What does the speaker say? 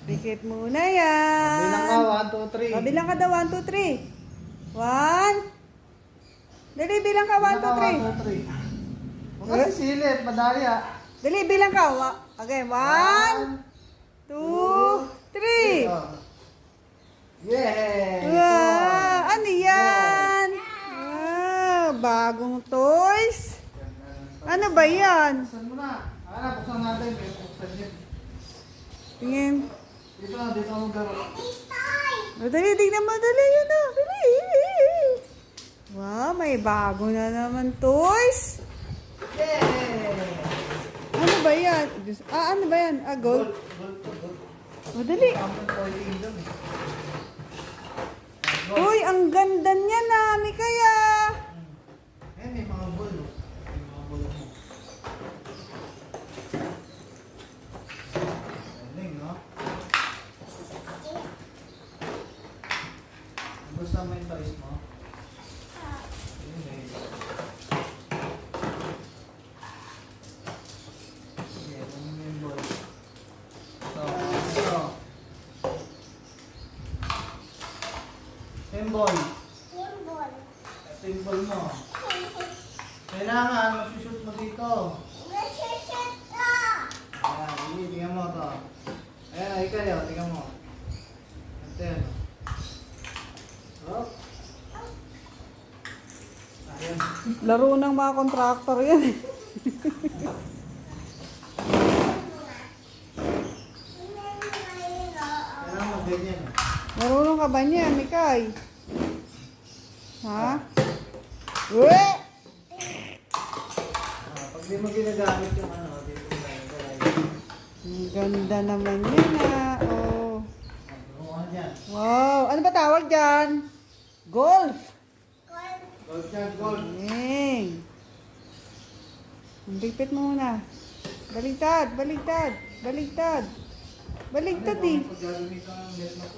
Dikit muna yan. Bilang ka, 1, 2, 3. Bilang ka daw, 1, 2, 3. 1. Dali, bilang ka, 1, 2, 3. 1, 2, 3. Huwag kasi silip, madaya. Dali, bilang ka. Okay, 1, 2, 3. Yeah! Wow, ano yan? Wow, bagong toys. Ano ba yan? Buksan mo na. Buksan natin. Buksan niya. Tingin. Dito ang garo. Dali, tingnan mo. Dali, yun o. Dali. Wow, may bago na naman toys. Yeah! Ano ba yan? Ano ba yan? Gold? Gold. O, dali. Uy, ang ganda niya na, Mikaya. Ayan, may mga ball. May mga ball mo. Galing, no? Gusto mo yung toys mo? Ayun, eh. Sige, ano yung ball? Ito. Symbol. Ito yung ball mo. Kailangan, masushoot mo dito. Ayan, sige, tingnan mo ito. Ayan, ikaw, tingnan mo. Ito yan. Oh. Ayan. Laro ng mga contractor yan. Kailangan mo ganyan. Marunong ka ba niya, Mikay? Ha? Uwe! Pag di mo ginagamit yung ano, dito tayo. Ang ganda naman yan oh. Ano yan? Wow, ano ba tawag dyan? Golf! Gold yan, gold. Dang. Ang bigpit mo muna. Baligtad, baligtad, baligtad. Baligtad eh. Pag gagawin ka ng net mo.